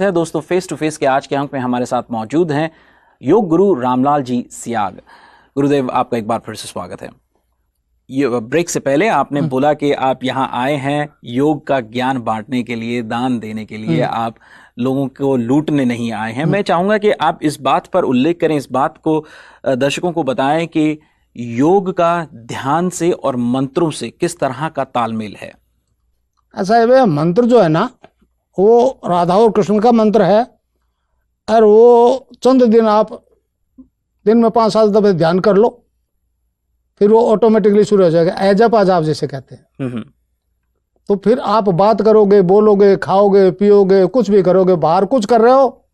है दोस्तों, face to face के आज के अंक में हमारे साथ मौजूद हैं योग गुरु रामलाल जी सियाग। गुरुदेव, आपका एक बार फिर से स्वागत है। ये ब्रेक से पहले आपने बोला कि आप यहाँ आए हैं योग का ज्ञान बांटने के लिए, दान देने के लिए, आप लोगों को लूटने नहीं आए हैं। मैं चाहूंगा कि आप इस बात पर उल्लेख करें, इस बात को दर्शकों को बताएं कि योग का ध्यान से और मंत्रों से किस तरह का तालमेल है। ऐसा है, मंत्र जो है ना वो राधा और कृष्ण का मंत्र है, और वो चंद दिन आप दिन में 5-7 दफे ध्यान कर लो, फिर वो ऑटोमेटिकली शुरू हो जाएगा। एजप आजाब जैसे कहते हैं। तो फिर आप बात करोगे, बोलोगे, खाओगे, पियोगे, कुछ भी करोगे, बाहर कुछ कर रहे हो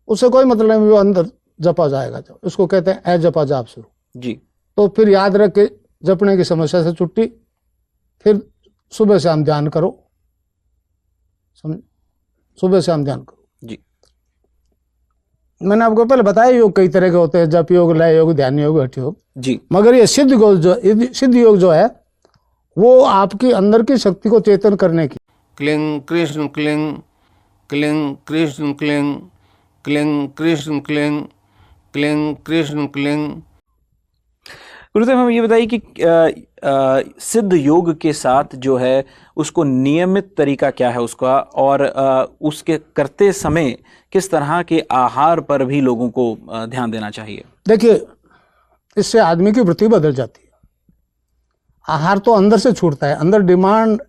उससे कोई मतलब नहीं, वो अंदर जपा जाएगा। उसको कहते हैं एजप जाप शुरू जी। तो फिर याद रख के जपने की समस्या से छुट्टी, फिर सुबह शाम ध्यान करो, सुबह शाम ध्यान करो जी। मैंने आपको पहले बताया योग कई तरह के होते हैं, जप योग, लय योग, ध्यान योग, हठ योग जी। मगर ये सिद्ध योग जो है वो आपकी अंदर की शक्ति को चेतन करने की। क्लिंग कृष्ण क्लिंग, क्लिंग कृष्ण क्लिंग, क्लिंग कृष्ण क्लिंग, क्लिंग कृष्ण क्लिंग। गुरुदेव, हमें ये बताइए कि सिद्ध योग के साथ जो है उसको नियमित तरीका क्या है उसका, और उसके करते समय किस तरह के आहार पर भी लोगों को ध्यान देना चाहिए। देखिए, इससे आदमी की वृत्ति बदल जाती है। आहार तो अंदर से छूटता है, अंदर डिमांड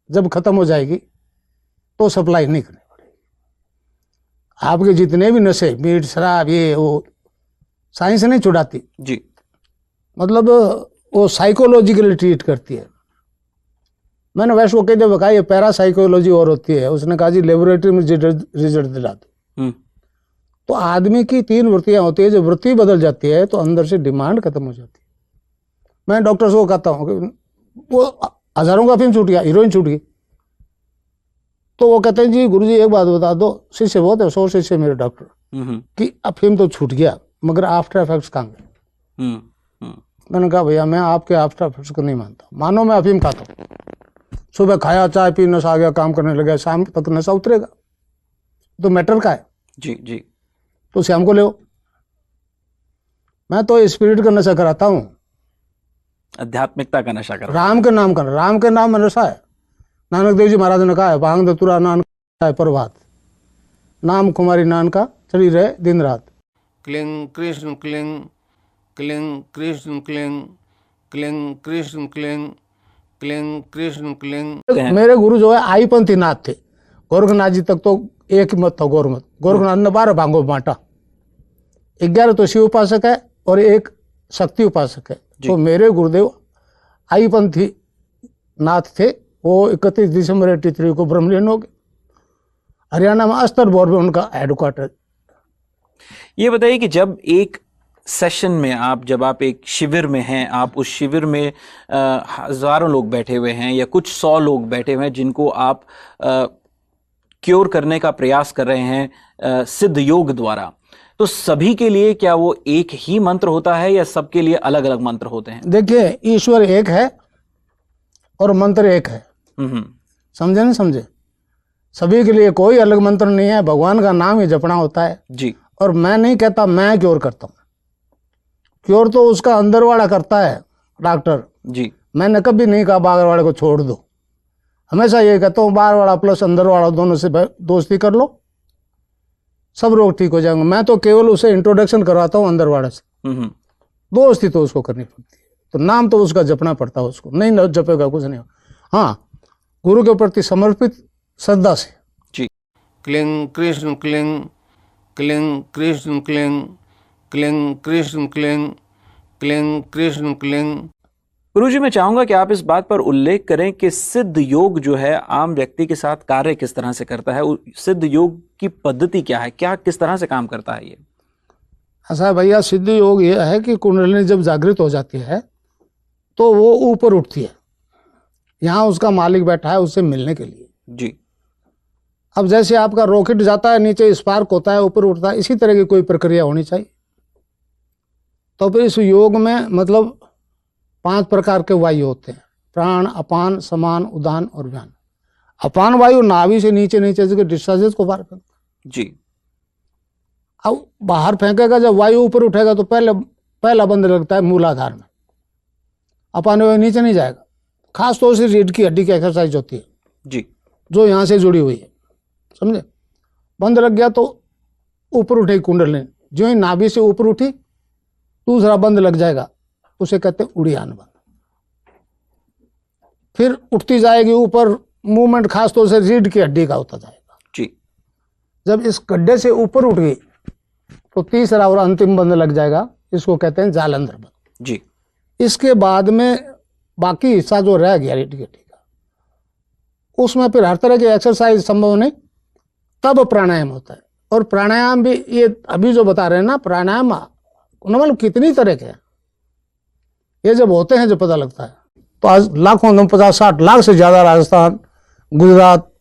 जब खत्म हो जाएगी तो सप्लाई नहीं करनी पड़ेगी। आपके जितने भी नशे, मीट, शराब, ये वो, साइंस नहीं छुड़ाती जी। मतलब वो साइकोलॉजिकली ट्रीट करती है। मैंने वैसे वो कह दिया कहा ये पैरासाइकोलॉजी और होती है, उसने कहा जी लेबोरेटरी में रिजल्ट दिला दो। तो आदमी की 3 वृत्तियां होती है, जब वृत्ति बदल जाती है तो अंदर से डिमांड खत्म हो जाती है। मैं डॉक्टर्स को कहता हूँ कि वो हजारों का अफीम छूट गया, हीरोइन छूट गई, तो वो कहते हैं जी गुरुजी एक बात बता दो, शिष्य बहुत है, 100 शिष्य मेरे डॉक्टर, कि अफीम तो छूट गया मगर आफ्टर इफेक्ट्स कहाँ गए। मैंने कहा भैया मैं आपके आफ्टर इफेक्ट्स को नहीं मानता। मानो मैं अफीम खाता हूँ, सुबह खाया, चाय पी, नशा आ गया, काम करने लगा, शाम तक नशा उतरेगा, तो मैटर का है जी जी। तो शाम को ले। मैं तो स्पिरिट का नशा कराता हूँ, आध्यात्मिकता का नशा कर, राम के नाम का, राम के नाम में नशा है। नानक देव जी महाराज ने कहा है, भांग दतुरा नानक है प्रभात, नाम कुमारी नान का चली रहे दिन रात। क्लिंग कृष्ण क्लिंग, क्लिंग कृष्ण क्लिंग, क्लिंग कृष्ण क्लिंग, क्लिंग कृष्ण क्लिंग। मेरे गुरु जो है आईपंथी नाथ थे, गोरखनाथ जी तक तो एक ही मत था, गौरमत। गोरखनाथ ने 12 भागों में बांटा, 11 तो शिव उपासक है और 1 शक्ति उपासक है। तो मेरे गुरुदेव आईपंथी नाथ थे। वो 31 दिसंबर 83 को ब्रह्मलीन हो गए। हरियाणा में अस्तर बोर में उनका हेडक्वार्टर। ये बताइए कि जब एक सेशन में जब आप एक शिविर में हैं, आप उस शिविर में हजारों लोग बैठे हुए हैं या कुछ 100 लोग बैठे हुए हैं जिनको आप क्योर करने का प्रयास कर रहे हैं सिद्ध योग द्वारा, तो सभी के लिए क्या वो एक ही मंत्र होता है या सबके लिए अलग अलग मंत्र होते हैं? देखिए, ईश्वर एक है और मंत्र एक है। समझे नहीं समझे? सभी के लिए कोई अलग मंत्र नहीं है, भगवान का नाम ही जपना होता है जी। और मैं नहीं कहता मैं क्योर करता हूँ, क्योर तो उसका अंदर वाला करता है, डॉक्टर जी। मैंने कभी नहीं कहा बाहर वाले को छोड़ दो, हमेशा ये कहता हूँ बाहर वाला प्लस अंदर वाला दोनों से दोस्ती कर लो, सब रोग ठीक हो जाएंगे। मैं तो केवल उसे इंट्रोडक्शन करवाता हूँ अंदर वाले से, दोस्ती तो उसको करनी पड़ती है, तो नाम तो उसका जपना पड़ता है, उसको नहीं जपेगा कुछ नहीं। हाँ, गुरु के प्रति समर्पित श्रद्धा से जी। क्लिंग कृष्ण क्लिंग, क्लिंग कृष्ण क्लिंग, क्लिंग कृष्ण क्लिंग, क्लिंग कृष्ण क्लिंग। गुरुजी, मैं चाहूंगा कि आप इस बात पर उल्लेख करें कि सिद्ध योग जो है आम व्यक्ति के साथ कार्य किस तरह से करता है, सिद्ध योग की पद्धति क्या है, क्या किस तरह से काम करता है ये? ऐसा भैया, सिद्ध योग ये है कि कुंडलिनी जब जागृत हो जाती है तो वो ऊपर उठती है, यहाँ उसका मालिक बैठा है उससे मिलने के लिए जी। अब जैसे आपका रॉकेट जाता है नीचे, स्पार्क होता है, ऊपर उठता है, इसी तरह की कोई प्रक्रिया होनी चाहिए। तो फिर इस योग में मतलब 5 प्रकार के वायु होते हैं, प्राण, अपान, समान, उदान और व्यान। अपान वायु नाभि से नीचे नीचे से डिस्चार्जेस को पार करता है, जी। अब बाहर फेंकेगा, जब वायु ऊपर उठेगा तो पहला बंद लगता है मूलाधार में, अपान वायु नीचे नहीं जाएगा। खास तौर से रीढ़ की हड्डी की एक्सरसाइज होती है जी। जो यहाँ से जुड़ी हुई है, समझे। बंद लग गया तो ऊपर उठेगी कुंडलिनी, जो ही नाभि से ऊपर उठी दूसरा बंद लग जाएगा, उसे कहते हैं उड़ियान बंद। फिर उठती जाएगी ऊपर, मूवमेंट खास तौर से रीढ़ की हड्डी का होता जाएगा। जी। जब इस गड्ढे से ऊपर उठ गई तो तीसरा और अंतिम बंद लग जाएगा, इसको कहते हैं जालंधर बंद। जी। इसके बाद में बाकी हिस्सा जो रह गया रीढ़ की हड्डी का, उसमें फिर हर तरह की एक्सरसाइज संभव नहीं, तब प्राणायाम होता है। और प्राणायाम भी ये अभी जो बता रहे हैं ना, प्राणायाम मतलब कितनी तरह के हैं, ये जब होते हैं जब पता लगता है। तो आज लाखों 50-60 लाख से ज्यादा राजस्थान, गुजरात,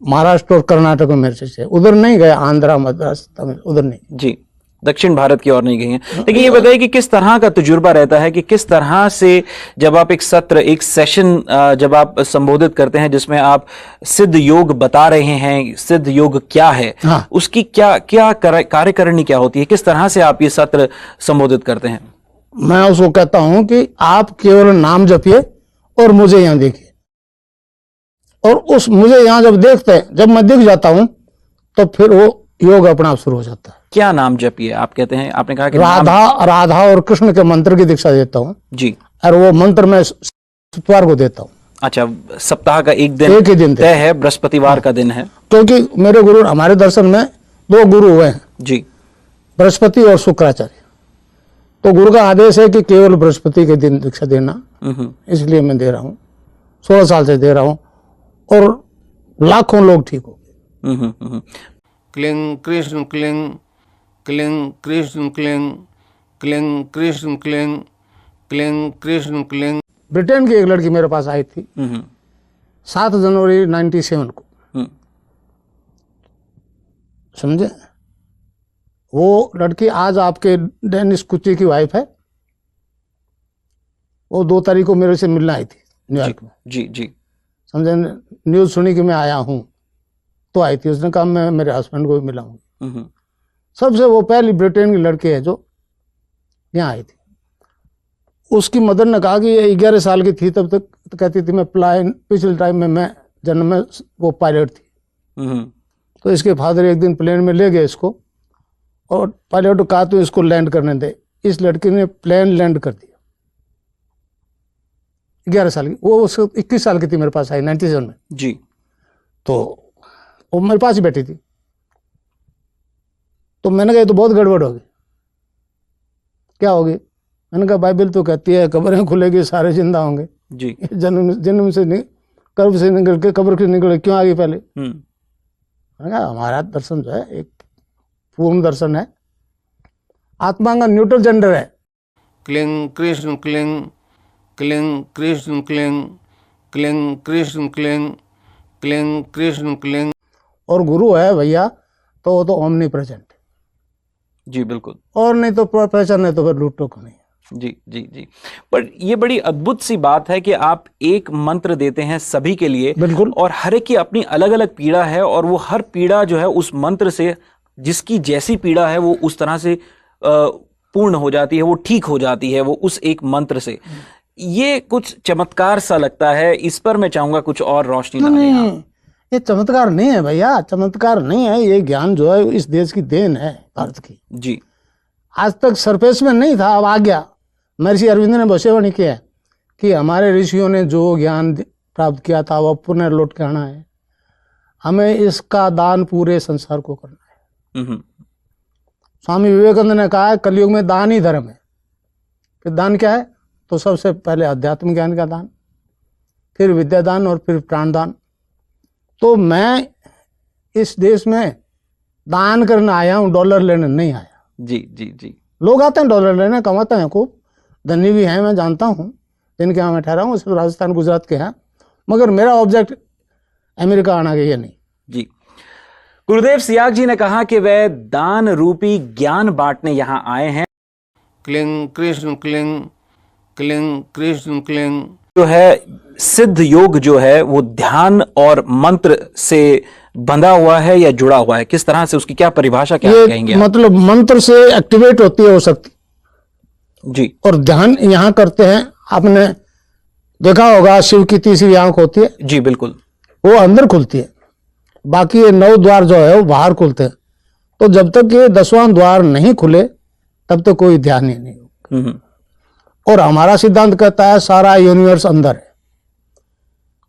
महाराष्ट्र और कर्नाटक में मेरे से उधर नहीं गए, आंध्रा, मद्रास, तमिल, उधर नहीं। जी, दक्षिण भारत की ओर नहीं गई हैं। लेकिन ये बताइए कि किस तरह का तजुर्बा रहता है, कि किस तरह से जब आप एक सत्र, एक सेशन जब आप संबोधित करते हैं जिसमें आप सिद्ध योग बता रहे हैं, सिद्ध योग क्या है, हाँ। उसकी क्या क्या कार्यकारिणी क्या होती है, किस तरह से आप ये सत्र संबोधित करते हैं? मैं उसको कहता हूं कि आप केवल नाम जपिए और मुझे यहां देखिए, और उस मुझे यहां जब देखते हैं, जब मैं दिख जाता हूं तो फिर वो योग अपना आप शुरू हो जाता है। क्या नाम जपिए आप कहते हैं? आपने कहा कि राधा और कृष्ण के मंत्र की दीक्षा देता हूं जी, और वो मंत्र मैं शुक्रवार को देता हूं। अच्छा, सप्ताह का एक ही दिन तय है, बृहस्पतिवार का दिन है, क्योंकि मेरे गुरु, हमारे दर्शन में 2 गुरु हुए हैं जी, बृहस्पति और शुक्राचार्य। तो गुरु का आदेश है कि केवल बृहस्पति के दिन दीक्षा देना, इसलिए मैं दे रहा हूँ, 16 साल से दे रहा हूँ, और लाखों लोग ठीक हो गए। क्लिंग कृष्ण क्लिंग, क्लिंग कृष्ण क्लिंग, क्लिंग कृष्ण क्लिंग, क्लिंग कृष्ण क्लिंग। ब्रिटेन की एक लड़की मेरे पास आई थी 7 जनवरी 97 को, समझे। वो लड़की आज आपके डेनिस कुची की वाइफ है। वो 2 तारीख को मेरे से मिलने आई थी न्यूयॉर्क में। जी जी। समझे, न्यूज सुनी कि मैं आया हूँ तो आई थी। उसने कहा मैं मेरे हस्बैंड को भी मिला हूँ। सबसे वो पहली ब्रिटेन की लड़की है जो यहाँ आई थी। उसकी मदर ने कहा कि ये 11 साल की थी तब तक, तो कहती थी मैं प्लान, पिछले टाइम में मैं जन्म में वो पायलट थी। तो इसके फादर एक दिन प्लेन में ले गए इसको, और पायलट को कहा तो इसको लैंड करने दे। इस लड़की ने प्लेन लैंड कर दिया। 11 साल की वो, उसको 21 साल की थी, मेरे पास आई 97 में जी। तो वो मेरे पास ही बैठी थी। तो मैंने कहा ये तो बहुत गड़बड़ होगी। क्या होगी? मैंने कहा बाइबल तो कहती है कब्रें खुलेगी, सारे जिंदा होंगे जी। जन्म से नहीं, कर्ब से निकल के कब्र से निकल, क्यों आ गई पहले? मैंने कहा हमारा दर्शन जो है एक पूर्ण दर्शन है, आत्मा का न्यूट्रल जेंडर है। क्लिंग कृष्ण क्लिंग, क्लिंग कृष्ण क्लिंग, क्लिंग कृष्ण क्लिंग, क्लिंग कृष्ण क्लिंग। और गुरु है भैया तो वो तो ओमनी प्रेजेंट है। जी बिल्कुल। और नहीं तो प्रोफेशन है तो फिर लूटो को नहीं। जी जी जी। पर ये बड़ी अद्भुत सी बात है कि आप एक मंत्र देते हैं सभी के लिए, बिल्कुल, और हर एक की अपनी अलग अलग पीड़ा है, और वो हर पीड़ा जो है उस मंत्र से, जिसकी जैसी पीड़ा है वो उस तरह से पूर्ण हो जाती है, वो ठीक हो जाती है, वो उस एक मंत्र से। ये कुछ चमत्कार सा लगता है। इस पर मैं चाहूंगा कुछ और रोशनी डालें आप। ये चमत्कार नहीं है भैया, चमत्कार नहीं है। ये ज्ञान जो है इस देश की देन है, भारत की। जी। आज तक सरफेस में नहीं था, अब आ गया। महर्षि अरविंद ने भविष्यवाणी किया है कि हमारे ऋषियों ने जो ज्ञान प्राप्त किया था वह पुनः लौट के आना है, हमें इसका दान पूरे संसार को करना है। स्वामी विवेकानंद ने कहा है कलयुग में दान ही धर्म है। फिर दान क्या है? तो सबसे पहले अध्यात्म ज्ञान का दान, फिर विद्या दान, और फिर प्राण दान। तो मैं इस देश में दान करने आया हूँ, डॉलर लेने नहीं आया। जी जी जी। लोग आते हैं डॉलर लेने, कमाते हैं खूब, धनी भी हैं, मैं जानता हूँ, जिनके यहाँ मैं ठहरा हूँ, सब राजस्थान गुजरात के हैं। मगर मेरा ऑब्जेक्ट अमेरिका आना ये नहीं। जी। गुरुदेव सियाग जी ने कहा कि वह दान रूपी ज्ञान बांटने यहाँ आए हैं। क्लिंग कृष्ण क्लिंग, क्लिंग कृष्ण क्लिंग, जो है सिद्ध योग जो है वो ध्यान और मंत्र से बंधा हुआ है या जुड़ा हुआ है, किस तरह से, उसकी क्या परिभाषा, क्या ये कहेंगे आप? मतलब मंत्र से एक्टिवेट होती है वो शक्ति जी। और ध्यान यहाँ करते हैं। आपने देखा होगा शिव की तीसरी आंख होती है, जी बिल्कुल। वो अंदर खुलती है, बाकी ये 9 द्वार जो है वो बाहर खुलते हैं। तो जब तक ये 10वां द्वार नहीं खुले तब तक कोई ध्यान ही नहीं होगा। और हमारा सिद्धांत कहता है सारा यूनिवर्स अंदर है,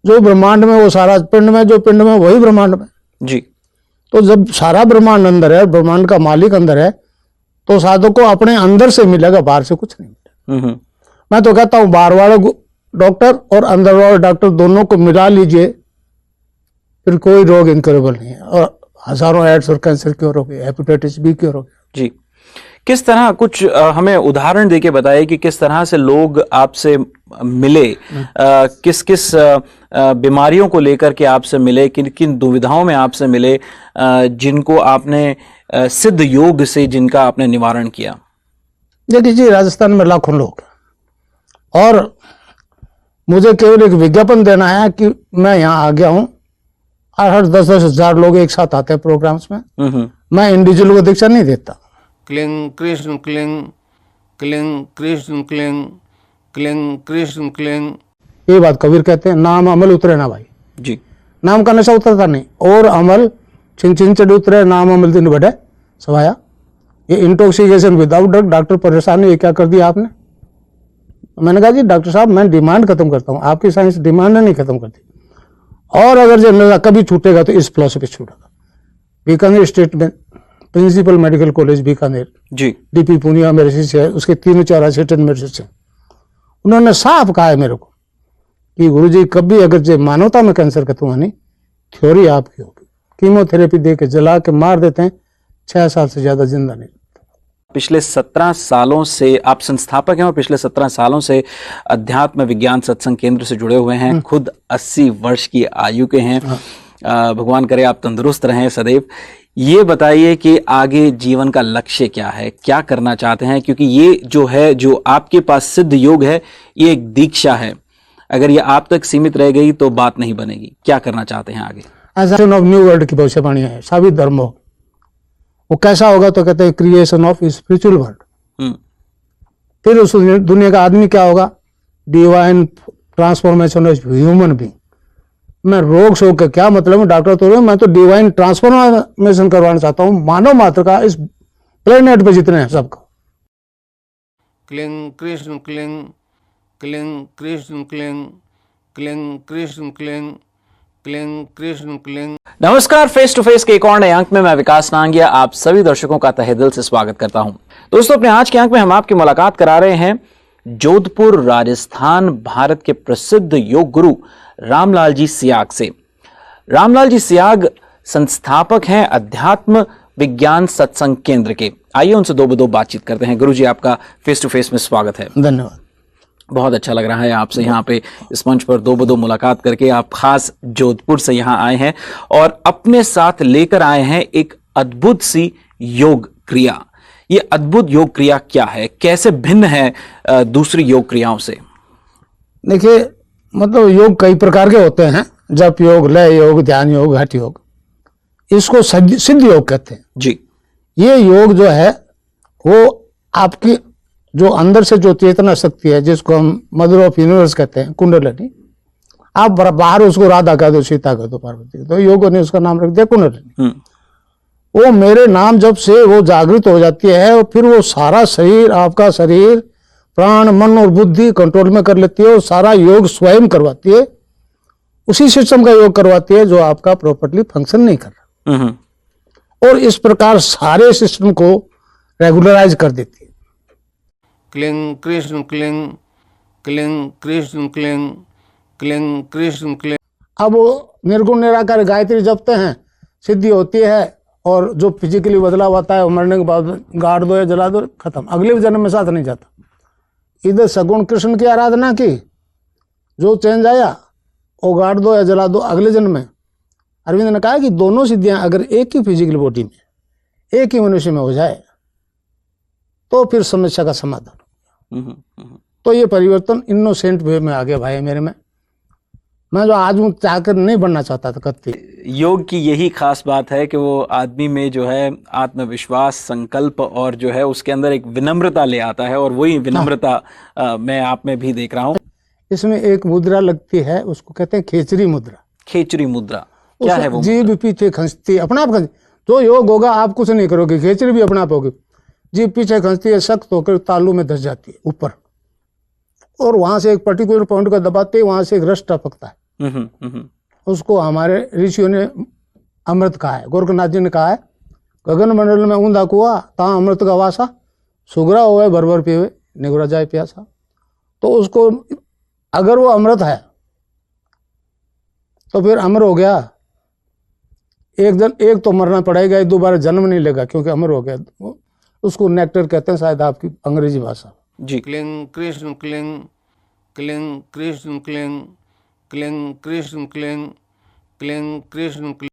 जो ब्रह्मांड में वो सारा पिंड में, जो पिंड में वही ब्रह्मांड में। जी। तो जब सारा ब्रह्मांड अंदर है, ब्रह्मांड का मालिक अंदर है, तो साधक को अपने अंदर से मिलेगा, बाहर से कुछ नहीं मिलेगा। मैं तो कहता हूँ बाहर वाले डॉक्टर और अंदर वाले डॉक्टर दोनों को मिला लीजिए, फिर कोई रोग इनक्योरेबल नहीं है। और हजारों एड्स और कैंसर क्योर हो गए, हेपेटाइटिस बी क्योर हो गया। जी। किस तरह, कुछ हमें उदाहरण देके बताइए कि किस तरह से लोग आपसे मिले, किस किस बीमारियों को लेकर के आपसे मिले, किन किन दुविधाओं में आपसे मिले, जिनको आपने सिद्ध योग से जिनका आपने निवारण किया? देखिए जी, राजस्थान में लाखों लोग, और मुझे केवल एक विज्ञापन देना है कि मैं यहाँ आ गया हूँ। हर 10-10 हजार लोग एक साथ आते हैं प्रोग्राम्स में। मैं इंडिविजुअल को दीक्षा नहीं देता। क्लिंग कृष्ण क्लिंग, क्लिंग कृष्ण क्लिंग, क्लिंग कृष्ण क्लिंग। ये बात कबीर कहते हैं, नाम अमल उतरे ना भाई। जी। नाम का नशा उतरता नहीं, और अमल छिन छिन चढ़ उतरे, नाम अमल दिन बढ़े सवाया। ये इंटॉक्सिकेशन विदाउट ड्रग, डॉक्टर परेशान है, ये क्या कर दिया आपने? मैंने कहा जी डॉक्टर साहब मैं डिमांड खत्म करता हूँ, आपकी साइंस डिमांड नहीं खत्म करती। और अगर जो नशा कभी छूटेगा तो इस फिलॉसफी छूटेगा। बीकानेर स्टेट में प्रिंसिपल मेडिकल कॉलेज बीकानेर, जी। डीपी पूनिया मेरे शिष्य है, उसके 3-4 असिस्टेंट मेरे शिष्य हैं। उन्होंने साफ कहा है मेरे को कि गुरुजी कभी अगर जो मानवता में कैंसर खत्म होनी, थ्योरी आपकी होगी। कीमोथेरेपी दे के जला के मार देते हैं, 6 साल से ज्यादा जिंदा नहीं। पिछले 17 सालों से आप संस्थापक हैं और पिछले 17 सालों से अध्यात्म विज्ञान सत्संग केंद्र से जुड़े हुए हैं। खुद 80 वर्ष की आयु के हैं। भगवान करे आप तंदुरुस्त रहें सदैव। ये बताइए कि आगे जीवन का लक्ष्य क्या है, क्या करना चाहते हैं? क्योंकि ये जो है, जो आपके पास सिद्ध योग है, ये एक दीक्षा है। अगर ये आप तक सीमित रह गई तो बात नहीं बनेगी। क्या करना चाहते हैं आगे? ऑफ न्यू वर्ल्ड की भविष्यवाणी है, साबित धर्म हो। वो कैसा होगा तो कहते हैं क्रिएशन ऑफ स्पिरिचुअल वर्ल्ड। फिर उस दुनिया का आदमी क्या होगा? Divine transformation of human being. मैं रोग शोक का क्या मतलब है डॉक्टर तो, मैं तो डिवाइन ट्रांसफॉर्मेशन करवाना चाहता हूँ मानव मात्र का, इस प्लेनेट पे जितने हैं सबका। क्लिंग कृष्ण क्लिंग, क्लिंग कृष्ण क्लिंग, क्लिंग कृष्ण क्लिंग, क्लिंग कृष्ण क्लिंग। नमस्कार, फेस टू फेस के एक और नए अंक में मैं विकास नांगिया आप सभी दर्शकों का तहे दिल से स्वागत करता हूं। दोस्तों, अपने आज के अंक में हम आपकी मुलाकात करा रहे हैं जोधपुर राजस्थान भारत के प्रसिद्ध योग गुरु रामलाल जी सियाग से। रामलाल जी सियाग संस्थापक हैं अध्यात्म विज्ञान सत्संग केंद्र के। आइए उनसे 2 बातचीत करते हैं। गुरु जी, आपका फेस टू फेस में स्वागत है। धन्यवाद। बहुत अच्छा लग रहा है आपसे यहाँ पे इस मंच पर 2 मुलाकात करके। आप खास जोधपुर से यहाँ आए हैं और अपने साथ लेकर आए हैं एक अद्भुत सी योग क्रिया। ये अद्भुत योग क्रिया क्या है, कैसे भिन्न है दूसरी योग क्रियाओं से? देखिए, मतलब योग कई प्रकार के होते हैं, जप योग, लय योग, ध्यान योग, हठ योग। इसको सिद्ध योग कहते हैं जी। ये योग जो है वो आपकी जो अंदर से जो चेतना शक्ति है, जिसको हम मदर ऑफ यूनिवर्स कहते हैं, कुंडलिनी। आप बाहर उसको राधा कह दो, सीता कह दो, पार्वती, तो योगों ने उसका नाम रख दिया कुंडलिनी। वो मेरे नाम जब से वो जागृत हो जाती है और फिर वो सारा शरीर, आपका शरीर, प्राण, मन और बुद्धि कंट्रोल में कर लेती है और सारा योग स्वयं करवाती है। उसी सिस्टम का योग करवाती है जो आपका प्रॉपर्ली फंक्शन नहीं कर रहा, और इस प्रकार सारे सिस्टम को रेगुलराइज कर देती है। क्लिंग कृष्ण क्लिंग, क्लिंग कृष्ण क्लिंग, क्लिंग कृष्ण क्लिंग। अब वो निर्गुण निराकार गायत्री जपते हैं, सिद्धि होती है, और जो फिजिकली बदलाव होता है मरने के बाद गाड़ दो या जला दो, खत्म। अगले जन्म में साथ नहीं जाता। इधर सगुण कृष्ण की आराधना की, जो चेंज आया वो गाड़ दो या जला दो अगले जन्म में। अरविंद ने कहा कि दोनों सिद्धियां अगर एक ही फिजिकल बॉडी में, एक ही मनुष्य में हो जाए तो फिर समस्या का समाधान। तो ये परिवर्तन इनोसेंट वे में आ गया भाई मेरे में। मैं जो आज हूँ चाहकर नहीं बनना चाहता था कत्ती। योग की यही खास बात है कि वो आदमी में जो है आत्मविश्वास, संकल्प और जो है उसके अंदर एक विनम्रता ले आता है, और वही विनम्रता मैं आप में भी देख रहा हूँ। इसमें एक मुद्रा लगती है, उसको कहते हैं खेचरी मुद्रा। खेचरी मुद्रा क्या है वो? जीभ पीछे खींचती है, अपने आप खींच। जो योग होगा आप कुछ नहीं करोगे, खेचरी भी अपने आप होगी। जीभ पीछे खींचती है, सख्त होकर तालू में धस जाती है ऊपर, और वहां से एक पर्टिकुलर पॉइंट को दबाते ही वहां से एक रस टपकता है। उसको हमारे ऋषियों ने अमृत कहा है। गोरखनाथ जी ने कहा है, गगन मंडल में ऊंधा कुआ ता अमृत का वासा, सुगरा होए भर भर पीवे निगुरा जाए प्यासा। तो उसको अगर वो अमृत है तो फिर अमर हो गया। एक तो मरना पड़ेगा, दोबारा जन्म नहीं लेगा क्योंकि अमर हो गया। उसको नेक्टर कहते हैं शायद आपकी अंग्रेजी भाषा। जी। क्लिंग कृष्ण क्लिंग, क्लिंग कृष्ण क्लिंग, क्लिंग कृष्ण क्लिंग, क्लिंग कृष्ण क्लिंग।